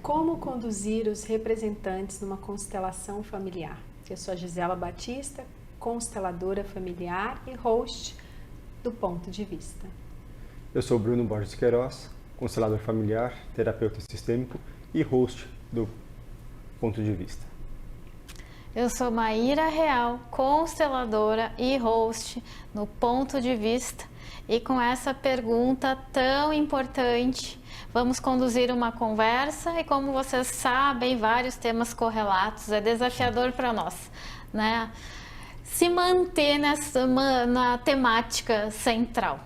Como conduzir os representantes numa constelação familiar? Eu sou a Gisela Batista, consteladora familiar e host do Ponto de Vista. Eu sou Bruno Borges Queiroz, constelador familiar, terapeuta sistêmico e host do Ponto de Vista. Eu sou Maíra Real, consteladora e host no Ponto de Vista. E com essa pergunta tão importante, vamos conduzir uma conversa e, como vocês sabem, vários temas correlatos. É desafiador para nós, né? Se manter na temática central.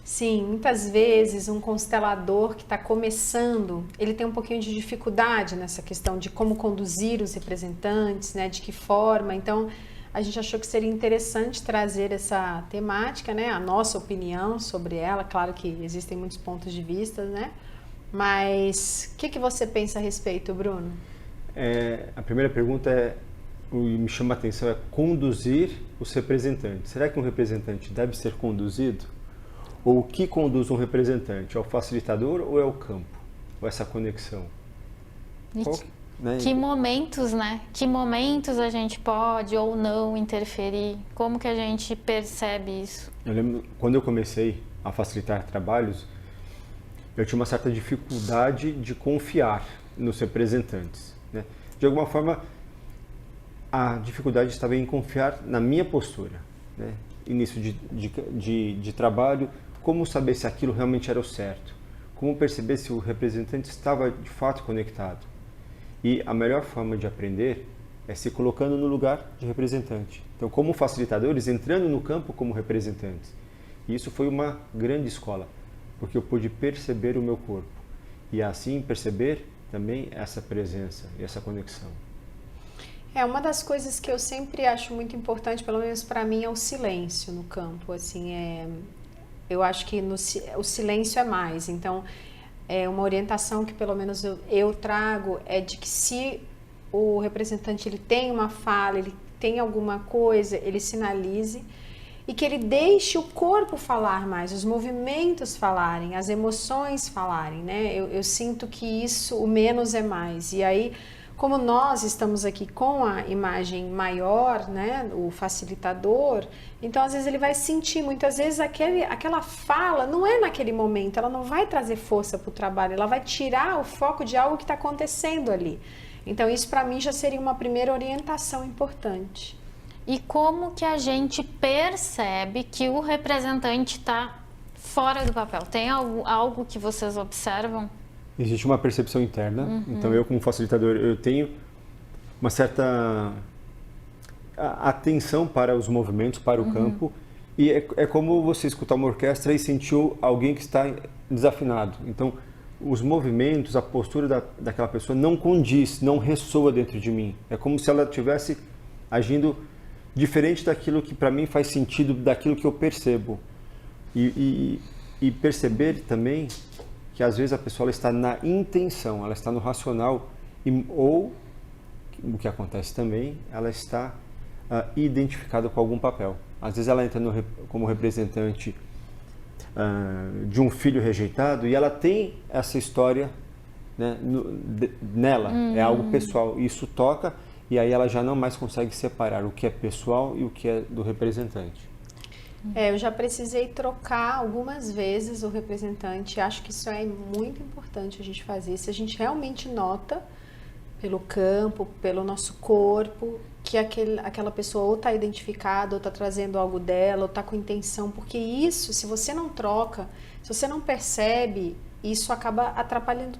Sim, muitas vezes um constelador que está começando, ele tem um pouquinho de dificuldade nessa questão de como conduzir os representantes, né? De que forma. Então, a gente achou que seria interessante trazer essa temática, né? A nossa opinião sobre ela. Claro que existem muitos pontos de vista, né? Mas o que você pensa a respeito, Bruno? A primeira pergunta me chama a atenção, é conduzir os representantes. Será que um representante deve ser conduzido? Ou o que conduz um representante? É o facilitador ou é o campo? Ou essa conexão? Que momentos, né? Que momentos a gente pode ou não interferir? Como que a gente percebe isso? Eu lembro, quando eu comecei a facilitar trabalhos, eu tinha uma certa dificuldade de confiar nos representantes, né? De alguma forma, a dificuldade estava em confiar na minha postura, né? Início de trabalho, como saber se aquilo realmente era o certo? Como perceber se o representante estava de fato conectado? E a melhor forma de aprender é se colocando no lugar de representante. Então, como facilitadores, entrando no campo como representantes. E isso foi uma grande escola, porque eu pude perceber o meu corpo. E assim perceber também essa presença e essa conexão. Uma das coisas que eu sempre acho muito importante, pelo menos para mim, é o silêncio no campo. Assim, eu acho que o silêncio é mais. Então, uma orientação que pelo menos eu trago é de que se o representante ele tem uma fala, ele tem alguma coisa, ele sinalize e que ele deixe o corpo falar mais, os movimentos falarem, as emoções falarem, né? Eu sinto que isso, o menos é mais. E aí, como nós estamos aqui com a imagem maior, né, o facilitador, então às vezes ele vai sentir, muitas vezes aquela fala não é naquele momento, ela não vai trazer força para o trabalho, ela vai tirar o foco de algo que está acontecendo ali. Então isso para mim já seria uma primeira orientação importante. E como que a gente percebe que o representante está fora do papel? Tem algo que vocês observam? Existe uma percepção interna, então eu como facilitador, eu tenho uma certa atenção para os movimentos, para o campo, e é como você escutar uma orquestra e sentir alguém que está desafinado. Então, os movimentos, a postura daquela pessoa não condiz, não ressoa dentro de mim. É como se ela estivesse agindo diferente daquilo que para mim faz sentido, daquilo que eu percebo. E perceber também que às vezes a pessoa ela está na intenção, ela está no racional, ou, o que acontece também, ela está identificada com algum papel. Às vezes ela entra como representante de um filho rejeitado e ela tem essa história, né, nela, é algo pessoal, isso toca e aí ela já não mais consegue separar o que é pessoal e o que é do representante. Eu já precisei trocar algumas vezes o representante, acho que isso é muito importante a gente fazer, se a gente realmente nota pelo campo, pelo nosso corpo, que aquela pessoa ou está identificada, ou está trazendo algo dela, ou está com intenção, porque isso, se você não troca, se você não percebe, isso acaba atrapalhando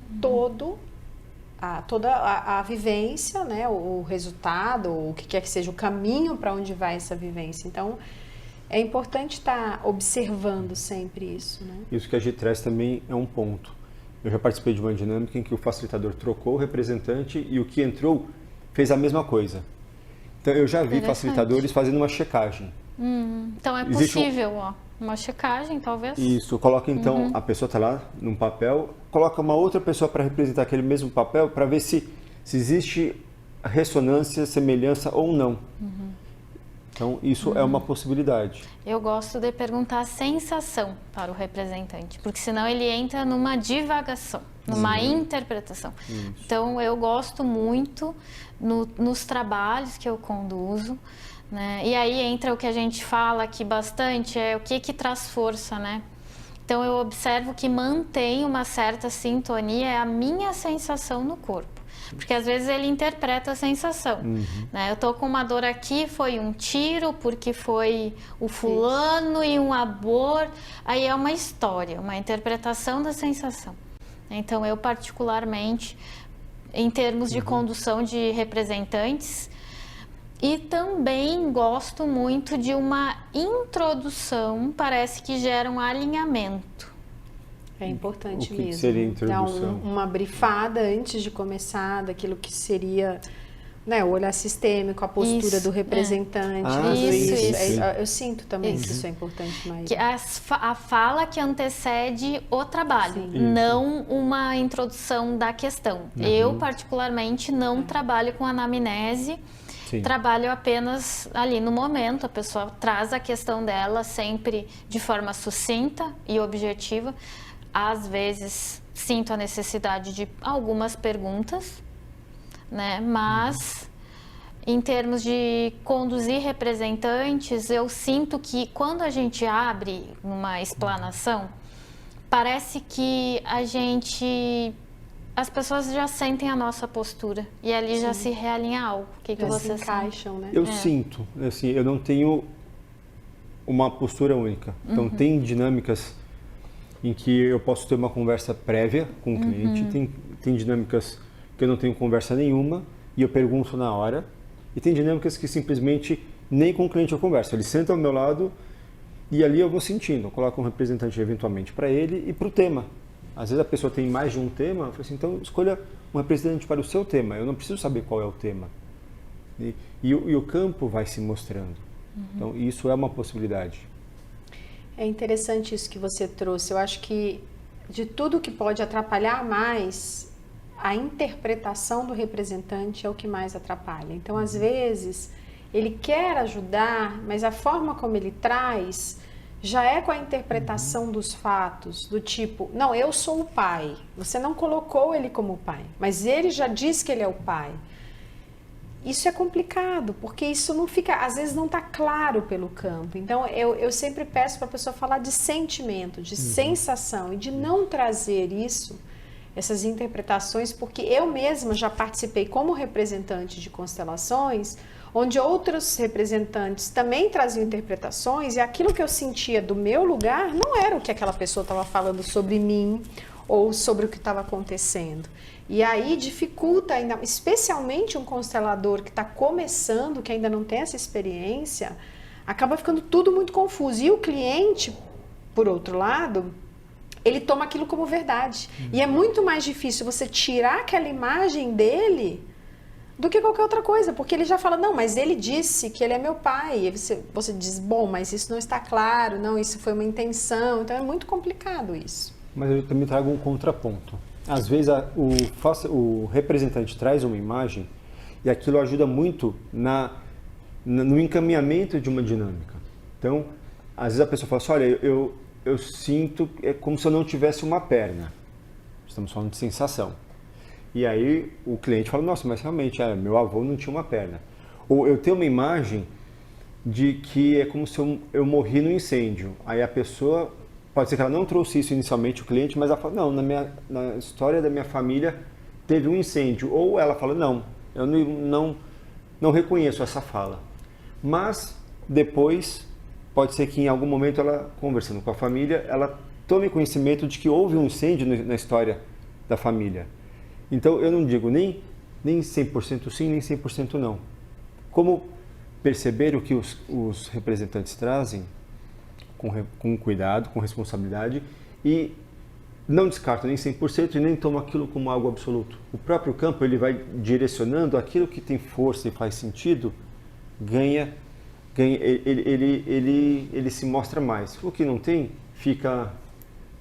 toda a vivência, né? O resultado, ou o que quer que seja o caminho para onde vai essa vivência. Então, é importante estar observando sempre isso, né? Isso que a gente traz também é um ponto. Eu já participei de uma dinâmica em que o facilitador trocou o representante e o que entrou fez a mesma coisa. Então eu já vi facilitadores fazendo uma checagem. Então é possível, uma checagem talvez? Isso, coloca então, a pessoa está lá num papel, coloca uma outra pessoa para representar aquele mesmo papel para ver se existe ressonância, semelhança ou não. Então, isso é uma possibilidade. Eu gosto de perguntar a sensação para o representante, porque senão ele entra numa divagação, numa interpretação. Então, eu gosto muito nos trabalhos que eu conduzo, né? E aí entra o que a gente fala aqui bastante, é o que traz força, né? Então, eu observo que mantém uma certa sintonia, é a minha sensação no corpo. Porque às vezes ele interpreta a sensação, né? Eu tô com uma dor aqui, foi um tiro, porque foi o fulano e um aborto. Aí é uma história, uma interpretação da sensação. Então eu particularmente, em termos de condução de representantes, e também gosto muito de uma introdução, parece que gera um alinhamento. É importante O que mesmo. seria a Dar introdução? uma brifada antes de começar daquilo que seria, né, o olhar sistêmico, a postura Isso, do representante, Ah, tudo sim, isso. sim. Eu sinto também que isso é importante mais. Que a fala que antecede o trabalho, Sim. não uma introdução da questão. Eu, particularmente, não trabalho com anamnese, Sim. trabalho apenas ali no momento. A pessoa traz a questão dela sempre de forma sucinta e objetiva. Às vezes, sinto a necessidade de algumas perguntas, né? Mas, em termos de conduzir representantes, eu sinto que quando a gente abre uma explanação, parece que as pessoas já sentem a nossa postura e ali já se realinha algo. O que Já se você sente? encaixam, né? Eu sinto, assim, eu não tenho uma postura única. Então, tem dinâmicas em que eu posso ter uma conversa prévia com o cliente, tem dinâmicas que eu não tenho conversa nenhuma e eu pergunto na hora, e tem dinâmicas que simplesmente nem com o cliente eu converso. Ele senta ao meu lado e ali eu vou sentindo, eu coloco um representante eventualmente para ele e para o tema. Às vezes a pessoa tem mais de um tema, eu falo assim, então escolha um representante para o seu tema, eu não preciso saber qual é o tema. E o campo vai se mostrando. Então, isso é uma possibilidade. É interessante isso que você trouxe. Eu acho que de tudo que pode atrapalhar mais, a interpretação do representante é o que mais atrapalha. Então, às vezes, ele quer ajudar, mas a forma como ele traz já é com a interpretação dos fatos, do tipo, não, eu sou o pai. Você não colocou ele como pai, mas ele já diz que ele é o pai. Isso é complicado, porque isso não fica, às vezes não está claro pelo campo. Então, eu sempre peço para a pessoa falar de sentimento, de sensação, e de não trazer isso, essas interpretações, porque eu mesma já participei como representante de constelações, onde outros representantes também traziam interpretações, e aquilo que eu sentia do meu lugar não era o que aquela pessoa estava falando sobre mim, ou sobre o que estava acontecendo. E aí dificulta ainda, especialmente um constelador que está começando, que ainda não tem essa experiência, acaba ficando tudo muito confuso. E o cliente, por outro lado, ele toma aquilo como verdade. E é muito mais difícil você tirar aquela imagem dele do que qualquer outra coisa, porque ele já fala, não, mas ele disse que ele é meu pai. E você diz, bom, mas isso não está claro, não, isso foi uma intenção. Então é muito complicado isso. Mas eu também trago um contraponto. Às vezes o representante traz uma imagem e aquilo ajuda muito no encaminhamento de uma dinâmica. Então, às vezes a pessoa fala assim, olha, eu sinto é como se eu não tivesse uma perna. Estamos falando de sensação. E aí o cliente fala, nossa, mas realmente, meu avô não tinha uma perna. Ou eu tenho uma imagem de que é como se eu morri no incêndio. Aí a pessoa... Pode ser que ela não trouxe isso inicialmente, o cliente, mas ela fala, não, na história da minha família teve um incêndio. Ou ela fala, não, eu não reconheço essa fala. Mas depois, pode ser que em algum momento ela, conversando com a família, ela tome conhecimento de que houve um incêndio na história da família. Então eu não digo nem 100% sim, nem 100% não. Como perceber o que os representantes trazem, com cuidado, com responsabilidade, e não descarta nem 100% e nem toma aquilo como algo absoluto. O próprio campo ele vai direcionando aquilo que tem força e faz sentido, ele se mostra mais. O que não tem, fica,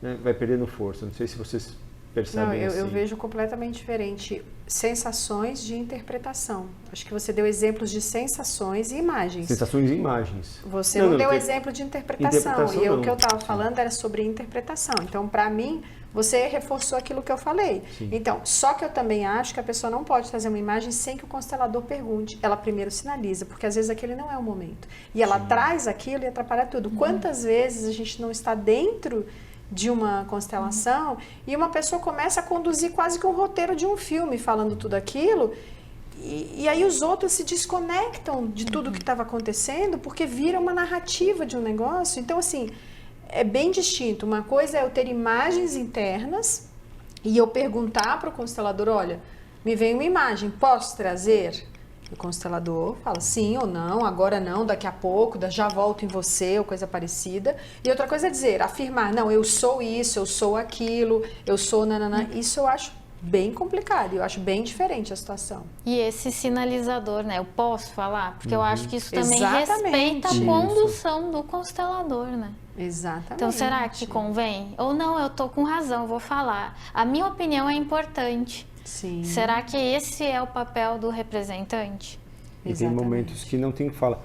né, vai perdendo força. Não sei se vocês percebem eu assim? vejo completamente diferente. Sensações de interpretação. Acho que você deu exemplos de sensações e imagens. Sensações e imagens. Você não deu exemplo de interpretação. E o que eu estava falando era sobre interpretação. Então, para mim, você reforçou aquilo que eu falei. Sim. Então, só que eu também acho que a pessoa não pode trazer uma imagem sem que o constelador pergunte. Ela primeiro sinaliza, porque às vezes aquele não é o momento. E ela traz aquilo e atrapalha tudo. Quantas vezes a gente não está dentro de uma constelação e uma pessoa começa a conduzir quase que um roteiro de um filme, falando tudo aquilo, e aí os outros se desconectam de tudo que estava acontecendo, porque vira uma narrativa de um negócio. Então, assim, é bem distinto. Uma coisa é eu ter imagens internas e eu perguntar para o constelador, olha, me vem uma imagem, posso trazer? O constelador fala sim ou não, agora não, daqui a pouco, já volto em você, ou coisa parecida. E outra coisa é dizer, afirmar, não, eu sou isso, eu sou aquilo, eu sou nananã. Isso eu acho bem complicado, eu acho bem diferente a situação. E esse sinalizador, né? Eu posso falar? Porque eu acho que isso também Exatamente. respeita a condução do constelador, né? Exatamente. Então, será que convém? Ou não, eu tô com razão, vou falar. A minha opinião é importante. Sim. Será que esse é o papel do representante? E tem momentos que não tem fala.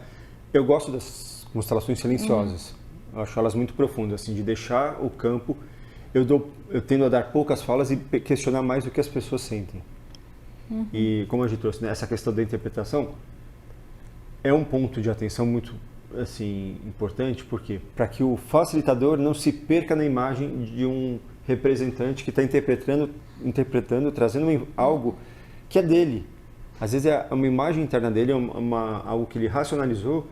Eu gosto das constelações silenciosas. Eu acho elas muito profundas, assim, de deixar o campo. Eu tendo a dar poucas falas e questionar mais o que as pessoas sentem. E como a gente trouxe, né, essa questão da interpretação é um ponto de atenção muito assim importante, porque para que o facilitador não se perca na imagem de um representante que está interpretando, trazendo algo que é dele. Às vezes é uma imagem interna dele, algo que ele racionalizou,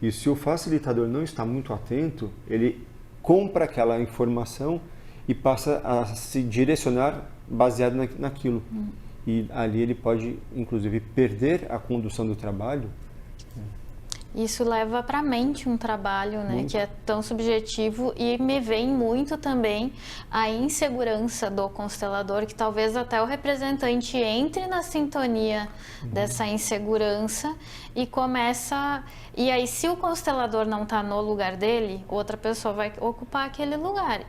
e se o facilitador não está muito atento, ele compra aquela informação e passa a se direcionar baseado naquilo. E ali ele pode, inclusive, perder a condução do trabalho. Isso leva para a mente um trabalho, né, que é tão subjetivo, e me vem muito também a insegurança do constelador, que talvez até o representante entre na sintonia dessa insegurança e começa... E aí, se o constelador não está no lugar dele, outra pessoa vai ocupar aquele lugar.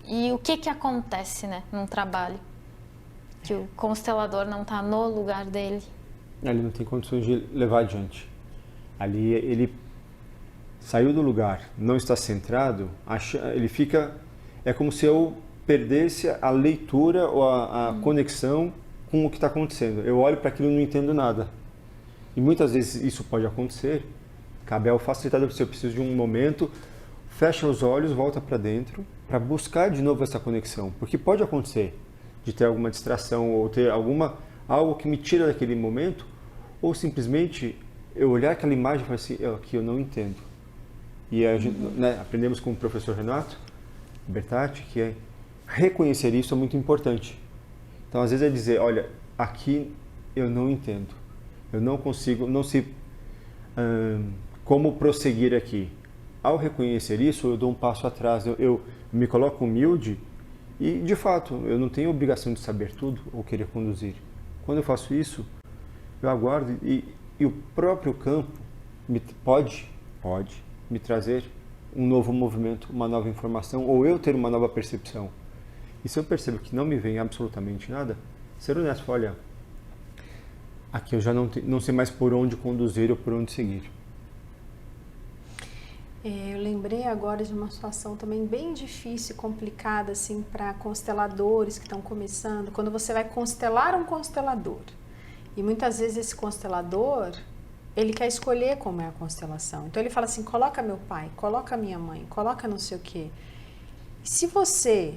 E o que acontece, né, num trabalho? Que o constelador não está no lugar dele. Ele não tem condições de levar adiante. Ali ele saiu do lugar, não está centrado, ele fica... É como se eu perdesse a leitura ou a conexão com o que está acontecendo. Eu olho para aquilo e não entendo nada. E muitas vezes isso pode acontecer. Cabe ao facilitador, se eu preciso de um momento, fecha os olhos, volta para dentro, para buscar de novo essa conexão. Porque pode acontecer de ter alguma distração ou ter algo que me tira daquele momento, ou simplesmente eu olhar aquela imagem e falar assim, aqui eu não entendo. E a gente, né, aprendemos com o professor Renato Bertatti que reconhecer isso é muito importante. Então, às vezes é dizer, olha, aqui eu não entendo. Eu não consigo, não sei como prosseguir aqui. Ao reconhecer isso, eu dou um passo atrás, eu me coloco humilde e, de fato, eu não tenho obrigação de saber tudo ou querer conduzir. Quando eu faço isso, eu aguardo e o próprio campo pode me trazer um novo movimento, uma nova informação, ou eu ter uma nova percepção. E se eu percebo que não me vem absolutamente nada, ser honesto, olha, aqui eu já não sei mais por onde conduzir ou por onde seguir. Eu lembrei agora de uma situação também bem difícil e complicada assim, para consteladores que estão começando, quando você vai constelar um constelador. E muitas vezes esse constelador, ele quer escolher como é a constelação. Então ele fala assim, coloca meu pai, coloca minha mãe, coloca não sei o quê. E se você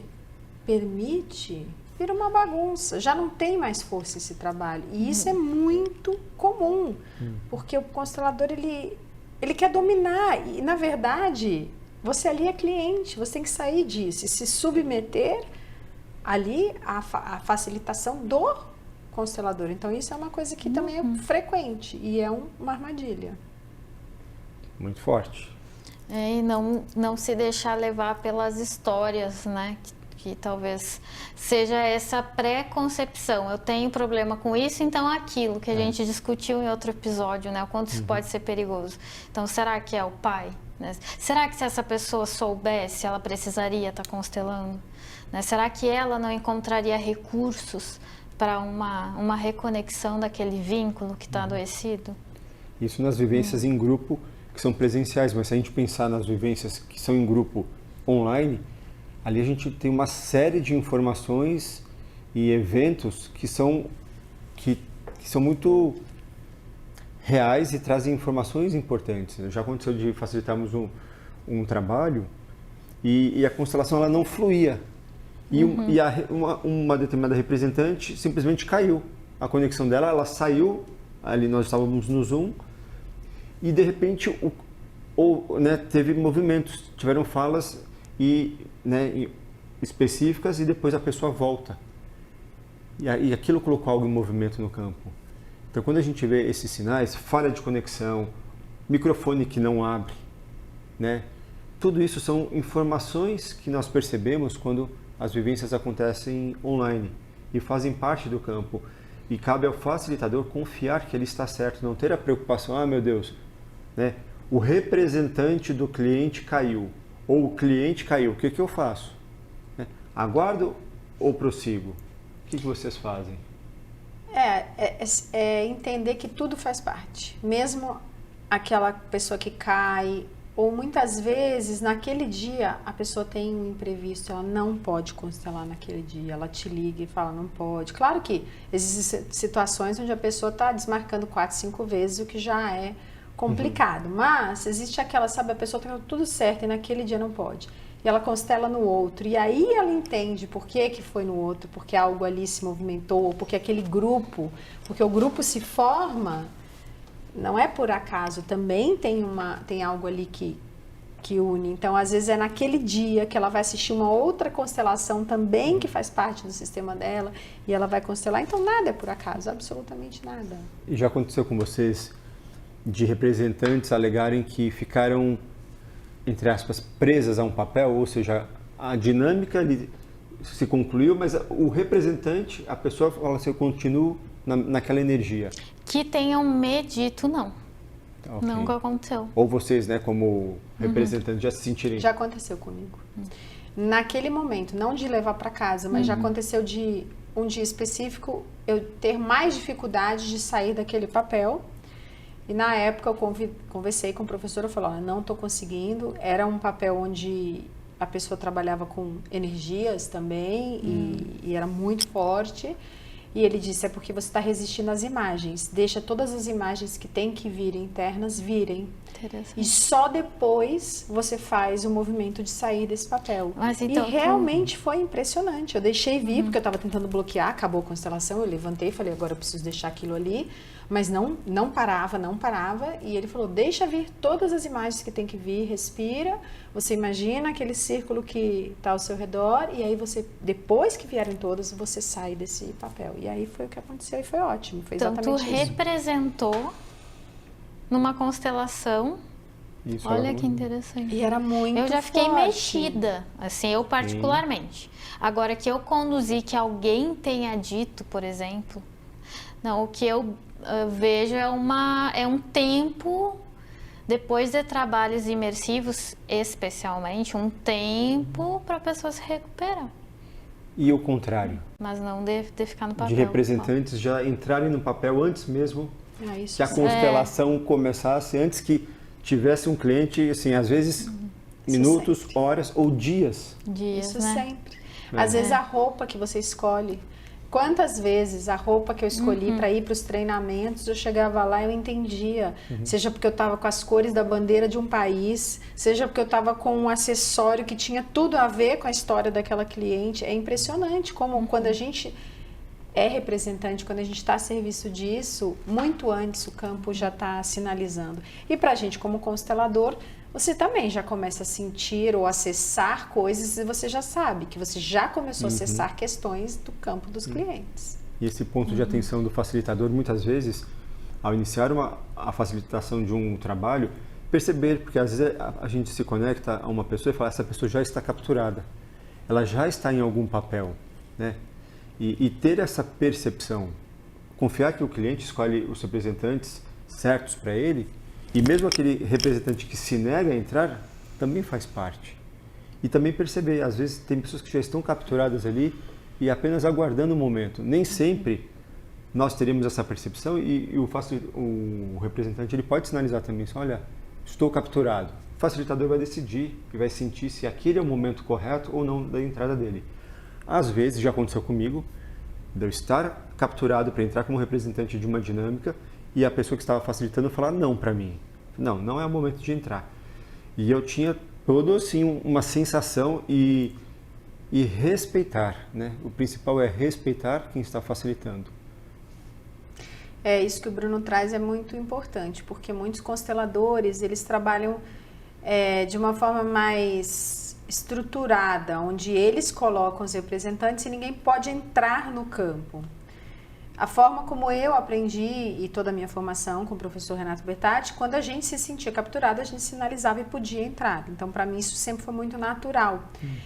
permite, vira uma bagunça, já não tem mais força esse trabalho. E isso é muito comum, porque o constelador, ele quer dominar. E na verdade, você ali é cliente, você tem que sair disso e se submeter ali à facilitação do constelador. Então isso é uma coisa que também é frequente e é uma armadilha. Muito forte. E não se deixar levar pelas histórias, né? Que talvez seja essa pré-concepção. Eu tenho problema com isso, então aquilo que a gente discutiu em outro episódio, né? O quanto isso pode ser perigoso. Então, será que é o pai? Né? Será que se essa pessoa soubesse, ela precisaria estar constelando? né? Será que ela não encontraria recursos para uma reconexão daquele vínculo que está adoecido? Isso nas vivências em grupo, que são presenciais, mas se a gente pensar nas vivências que são em grupo online, ali a gente tem uma série de informações e eventos que são muito reais e trazem informações importantes. Já aconteceu de facilitarmos um trabalho e a constelação ela não fluía. E uma determinada representante simplesmente caiu. A conexão dela, ela saiu, ali nós estávamos no Zoom, e de repente teve movimentos, tiveram falas específicas e depois a pessoa volta. E aquilo colocou algo em movimento no campo. Então, quando a gente vê esses sinais, falha de conexão, microfone que não abre, tudo isso são informações que nós percebemos quando as vivências acontecem online e fazem parte do campo. E cabe ao facilitador confiar que ele está certo, não ter a preocupação, meu Deus, o representante do cliente caiu, ou o cliente caiu, o que eu faço? Aguardo ou prossigo? O que vocês fazem? É entender que tudo faz parte. Mesmo aquela pessoa que cai, ou muitas vezes naquele dia a pessoa tem um imprevisto, ela não pode constelar naquele dia, ela te liga e fala não pode. Claro que existem situações onde a pessoa está desmarcando 4, 5 vezes, o que já é complicado. Mas existe aquela, a pessoa está tudo certo e naquele dia não pode. E ela constela no outro, e aí ela entende por que foi no outro, porque algo ali se movimentou, porque aquele grupo, porque o grupo se forma, não é por acaso, também tem algo ali que une. Então, às vezes é naquele dia que ela vai assistir uma outra constelação também que faz parte do sistema dela, e ela vai constelar, então nada é por acaso, absolutamente nada. E já aconteceu com vocês de representantes alegarem que ficaram, entre aspas, presas a um papel, ou seja, a dinâmica se concluiu, mas o representante, a pessoa fala assim, eu continuo naquela energia. Que tenham me dito não. Okay. Nunca aconteceu. Ou vocês, como representantes, já se sentirem... Já aconteceu comigo. Naquele momento, não de levar para casa, mas já aconteceu de um dia específico eu ter mais dificuldade de sair daquele papel. E na época eu conversei com o professor, eu falei, não estou conseguindo. Era um papel onde a pessoa trabalhava com energias também e era muito forte. E ele disse, é porque você está resistindo às imagens. Deixa todas as imagens que tem que vir internas virem. E só depois você faz o movimento de sair desse papel. Mas, então, e realmente foi impressionante. Eu deixei vir, porque eu estava tentando bloquear, acabou a constelação, eu levantei e falei, agora eu preciso deixar aquilo ali. Mas não parava. E ele falou, deixa vir todas as imagens que tem que vir, respira. Você imagina aquele círculo que está ao seu redor e aí você, depois que vierem todas, você sai desse papel. E aí foi o que aconteceu e foi ótimo. Foi exatamente então, isso. tu representou numa constelação. Isso. Olha que interessante. E era muito Eu já fiquei forte. mexida, assim, eu particularmente. Agora, que eu conduzi, que alguém tenha dito, por exemplo, não, o que eu vejo é um tempo, depois de trabalhos imersivos, especialmente, um tempo para a pessoa se recuperar. E o contrário? Mas não de ficar no papel. De representantes já entrarem no papel antes mesmo que a constelação começasse, antes que tivesse um cliente, assim, às vezes minutos, horas ou dias. Isso né? sempre. Às vezes a roupa que você escolhe. Quantas vezes a roupa que eu escolhi para ir para os treinamentos, eu chegava lá e eu entendia. Seja porque eu estava com as cores da bandeira de um país, seja porque eu estava com um acessório que tinha tudo a ver com a história daquela cliente. É impressionante como quando a gente é representante, quando a gente está a serviço disso, muito antes o campo já está sinalizando. E para a gente como constelador, você também já começa a sentir ou acessar coisas e você já sabe que você já começou a acessar questões do campo dos clientes. E esse ponto de atenção do facilitador, muitas vezes, ao iniciar a facilitação de um trabalho, perceber, porque às vezes a gente se conecta a uma pessoa e fala, essa pessoa já está capturada, ela já está em algum papel, né? E ter essa percepção, confiar que o cliente escolhe os representantes certos para ele, e mesmo aquele representante que se nega a entrar, também faz parte. E também perceber, às vezes tem pessoas que já estão capturadas ali e apenas aguardando o momento. Nem sempre nós teremos essa percepção e o representante ele pode sinalizar também, assim, olha, estou capturado. O facilitador vai decidir e vai sentir se aquele é o momento correto ou não da entrada dele. Às vezes, já aconteceu comigo, de eu estar capturado para entrar como representante de uma dinâmica e a pessoa que estava facilitando falar não para mim. Não é o momento de entrar. E eu tinha todo assim uma sensação e respeitar, né? O principal é respeitar quem está facilitando. Isso que o Bruno traz é muito importante, porque muitos consteladores, eles trabalham de uma forma mais estruturada, onde eles colocam os representantes e ninguém pode entrar no campo. A forma como eu aprendi e toda a minha formação com o professor Renato Bertatti, quando a gente se sentia capturado, a gente sinalizava e podia entrar. Então, para mim, isso sempre foi muito natural.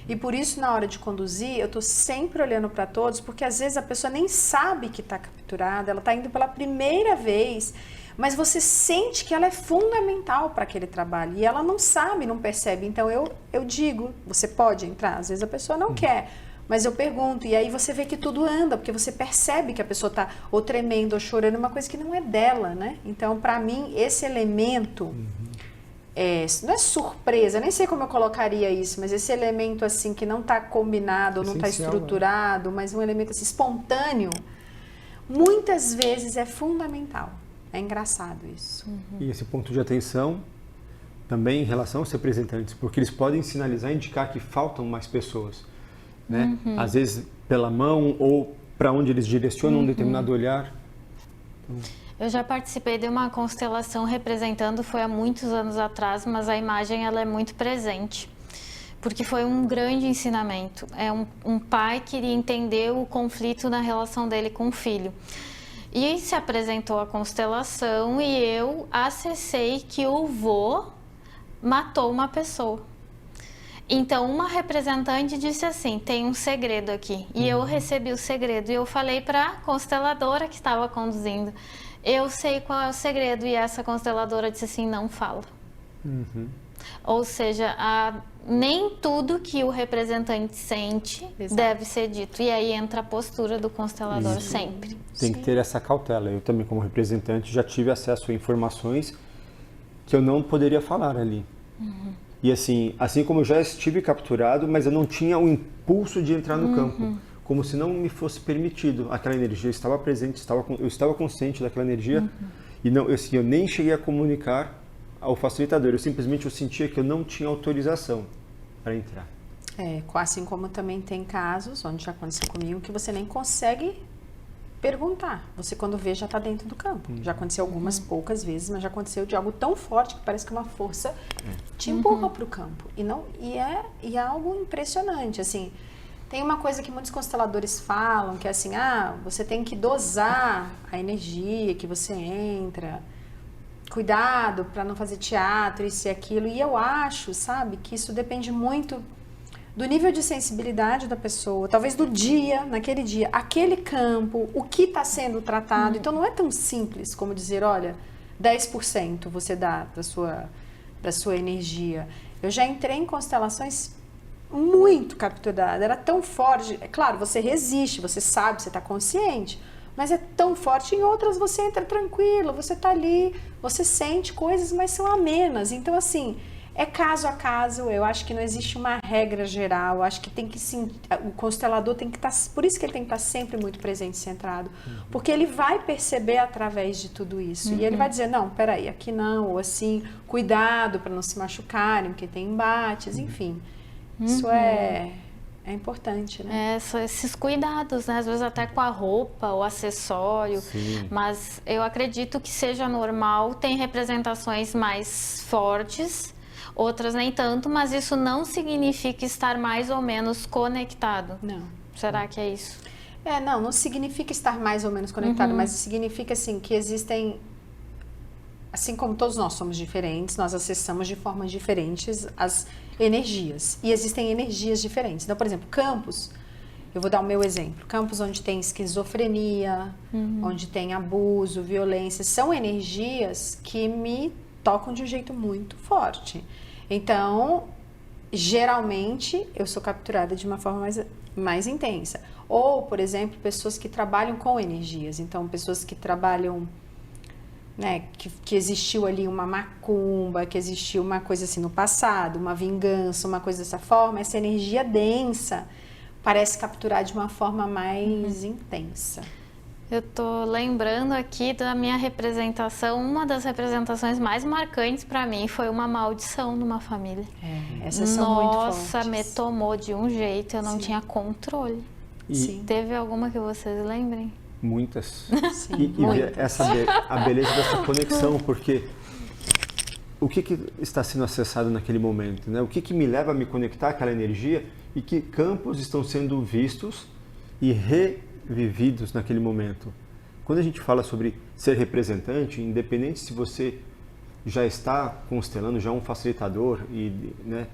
E por isso, na hora de conduzir, eu estou sempre olhando para todos, porque às vezes a pessoa nem sabe que está capturada, ela está indo pela primeira vez, mas você sente que ela é fundamental para aquele trabalho. E ela não sabe, não percebe. Então, eu digo, você pode entrar? Às vezes a pessoa não quer. Mas eu pergunto, e aí você vê que tudo anda, porque você percebe que a pessoa está ou tremendo ou chorando, uma coisa que não é dela, né? Então, para mim, esse elemento, não é surpresa, nem sei como eu colocaria isso, mas esse elemento assim que não está combinado, ou não está estruturado, mas um elemento assim, espontâneo, muitas vezes é fundamental. É engraçado isso. E esse ponto de atenção também em relação aos representantes, porque eles podem sinalizar e indicar que faltam mais pessoas. Né? Às vezes pela mão ou para onde eles direcionam um determinado olhar. Eu já participei de uma constelação representando, foi há muitos anos atrás, mas a imagem ela é muito presente, porque foi um grande ensinamento. Um pai queria entender o conflito na relação dele com o filho. E se apresentou a constelação e eu acessei que o vô matou uma pessoa. Então, uma representante disse assim, tem um segredo aqui. E eu recebi o segredo. E eu falei para a consteladora que estava conduzindo, eu sei qual é o segredo. E essa consteladora disse assim, não fala. Ou seja, nem tudo que o representante sente deve ser dito. E aí entra a postura do constelador sempre. Tem que ter essa cautela. Eu também, como representante, já tive acesso a informações que eu não poderia falar ali. E assim como eu já estive capturado, mas eu não tinha o impulso de entrar no campo, como se não me fosse permitido. Aquela energia estava presente, eu estava consciente daquela energia e não, eu nem cheguei a comunicar ao facilitador. Eu simplesmente sentia que eu não tinha autorização para entrar. Assim como também tem casos, onde já aconteceu comigo, que você nem consegue perguntar. Você quando vê já está dentro do campo. Já aconteceu algumas poucas vezes, mas já aconteceu de algo tão forte que parece que uma força te empurra para o campo. E é algo impressionante. Assim, tem uma coisa que muitos consteladores falam, que é assim, você tem que dosar a energia que você entra. Cuidado para não fazer teatro, isso e aquilo. E eu acho, sabe, que isso depende muito do nível de sensibilidade da pessoa, talvez do dia, naquele dia, aquele campo, o que está sendo tratado. Então não é tão simples como dizer, olha, 10% você dá da sua energia. Eu já entrei em constelações muito capturadas, era tão forte. É claro, você resiste, você sabe, você está consciente, mas é tão forte. Em outras você entra tranquilo, você está ali, você sente coisas, mas são amenas. Então assim, é caso a caso, eu acho que não existe uma regra geral, eu acho que tem que sim, o constelador tem que estar, por isso que ele tem que estar sempre muito presente, centrado, porque ele vai perceber através de tudo isso, e ele vai dizer, não, peraí, aqui não, ou assim, cuidado para não se machucarem, porque tem embates, enfim, isso é importante, né? São esses cuidados, né? Às vezes até com a roupa, o acessório, mas eu acredito que seja normal, tem representações mais fortes, outras nem tanto, mas isso não significa estar mais ou menos conectado. Não. Será que é isso? Não significa estar mais ou menos conectado, mas significa assim que existem, assim como todos nós somos diferentes, nós acessamos de formas diferentes as energias. E existem energias diferentes. Então, por exemplo, campos, eu vou dar o meu exemplo, campos onde tem esquizofrenia, onde tem abuso, violência, são energias que me tocam de um jeito muito forte. Então, geralmente eu sou capturada de uma forma mais intensa. Ou, por exemplo, pessoas que trabalham com energias. Então, pessoas que trabalham, né, que existiu ali uma macumba, que existiu uma coisa assim no passado, uma vingança, uma coisa dessa forma, essa energia densa parece capturar de uma forma mais intensa. Eu tô lembrando aqui da minha representação, uma das representações mais marcantes para mim foi uma maldição numa família. Essas são muito fortes. Nossa, me tomou de um jeito, eu não tinha controle. Sim. Teve alguma que vocês lembrem? Muitas. Sim, E muitas. a beleza dessa conexão, porque o que está sendo acessado naquele momento, né? O que me leva a me conectar àquela energia e que campos estão sendo vistos e revividos naquele momento. Quando a gente fala sobre ser representante, independente se você já está constelando, já é um facilitador, né,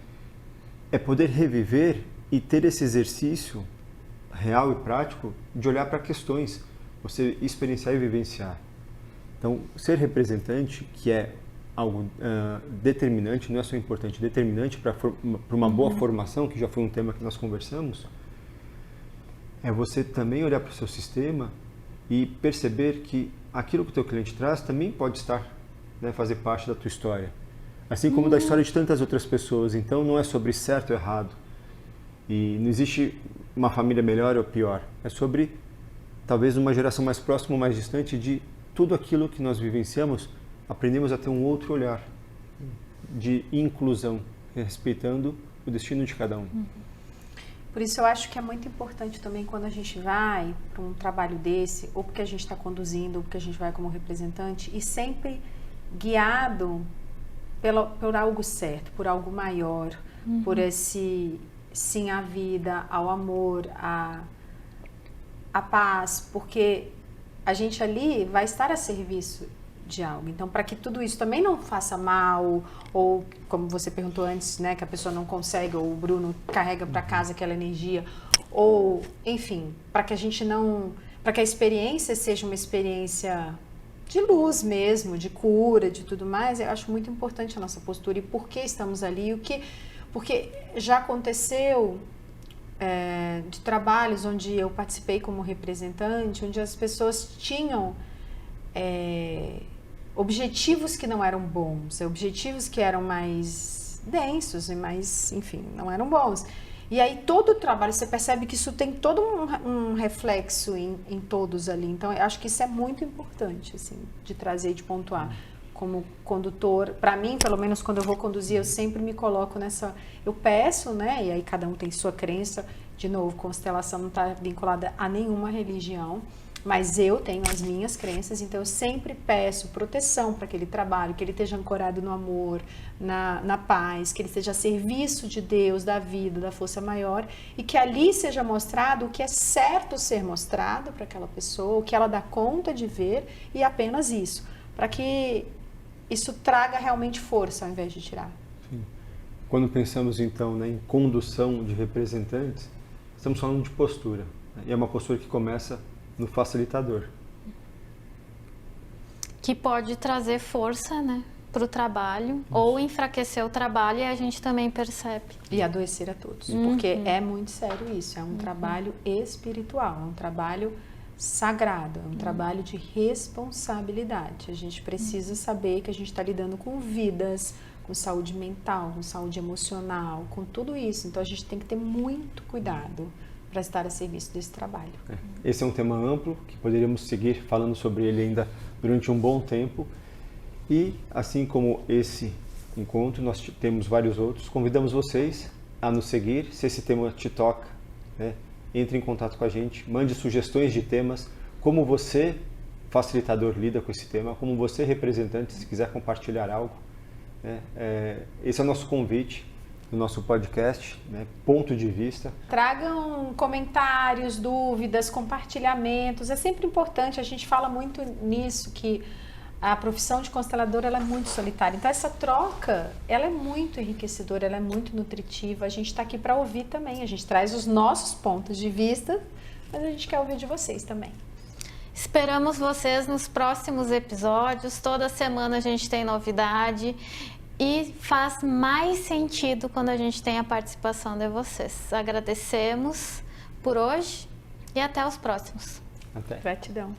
é poder reviver e ter esse exercício real e prático de olhar para questões, você experienciar e vivenciar. Então, ser representante, que é algo determinante, não é só importante, determinante para uma boa formação, que já foi um tema que nós conversamos, é você também olhar para o seu sistema e perceber que aquilo que o teu cliente traz também pode estar, né, fazer parte da tua história. Assim como da história de tantas outras pessoas. Então, não é sobre certo ou errado. E não existe uma família melhor ou pior. É sobre, talvez, uma geração mais próxima ou mais distante de tudo aquilo que nós vivenciamos, aprendemos a ter um outro olhar de inclusão, respeitando o destino de cada um. Por isso eu acho que é muito importante também quando a gente vai para um trabalho desse, ou porque a gente está conduzindo, ou porque a gente vai como representante, e sempre guiado por algo certo, por algo maior, por esse sim à vida, ao amor, à paz, porque a gente ali vai estar a serviço de algo. Então, para que tudo isso também não faça mal, ou como você perguntou antes, né, que a pessoa não consegue, ou o Bruno carrega para casa aquela energia, ou, enfim, para que a gente não, para que a experiência seja uma experiência de luz mesmo, de cura, de tudo mais, eu acho muito importante a nossa postura e por que estamos ali, porque já aconteceu de trabalhos onde eu participei como representante, onde as pessoas tinham objetivos que não eram bons, objetivos que eram mais densos e mais, enfim, não eram bons. E aí todo o trabalho, você percebe que isso tem todo um reflexo em todos ali. Então, eu acho que isso é muito importante, assim, de trazer e de pontuar. Como condutor, para mim, pelo menos quando eu vou conduzir, eu sempre me coloco nessa... Eu peço, né? E aí cada um tem sua crença. De novo, constelação não está vinculada a nenhuma religião. Mas eu tenho as minhas crenças, então eu sempre peço proteção para aquele trabalho, que ele esteja ancorado no amor, na paz, que ele esteja a serviço de Deus, da vida, da força maior, e que ali seja mostrado o que é certo ser mostrado para aquela pessoa, o que ela dá conta de ver, e apenas isso, para que isso traga realmente força ao invés de tirar. Sim. Quando pensamos então, né, em condução de representantes, estamos falando de postura, né? E é uma postura que começa no facilitador. Que pode trazer força, né, para o trabalho, ou enfraquecer o trabalho, e a gente também percebe. E adoecer a todos, porque é muito sério isso, é um trabalho espiritual, é um trabalho sagrado, é um trabalho de responsabilidade. A gente precisa saber que a gente está lidando com vidas, com saúde mental, com saúde emocional, com tudo isso. Então a gente tem que ter muito cuidado para estar a serviço desse trabalho. Esse é um tema amplo que poderíamos seguir falando sobre ele ainda durante um bom tempo. E assim como esse encontro, nós temos vários outros. Convidamos vocês a nos seguir. Se esse tema te toca, né, entre em contato com a gente, mande sugestões de temas, como você, facilitador, lida com esse tema, como você, representante, se quiser compartilhar algo, né, esse é o nosso convite no nosso podcast, né, Ponto de Vista. Tragam comentários, dúvidas, compartilhamentos, é sempre importante, a gente fala muito nisso, que a profissão de constelador ela é muito solitária, então essa troca ela é muito enriquecedora, ela é muito nutritiva, a gente está aqui para ouvir também, a gente traz os nossos pontos de vista, mas a gente quer ouvir de vocês também. Esperamos vocês nos próximos episódios, toda semana a gente tem novidade. e faz mais sentido quando a gente tem a participação de vocês. Agradecemos por hoje e até os próximos. Até. Gratidão.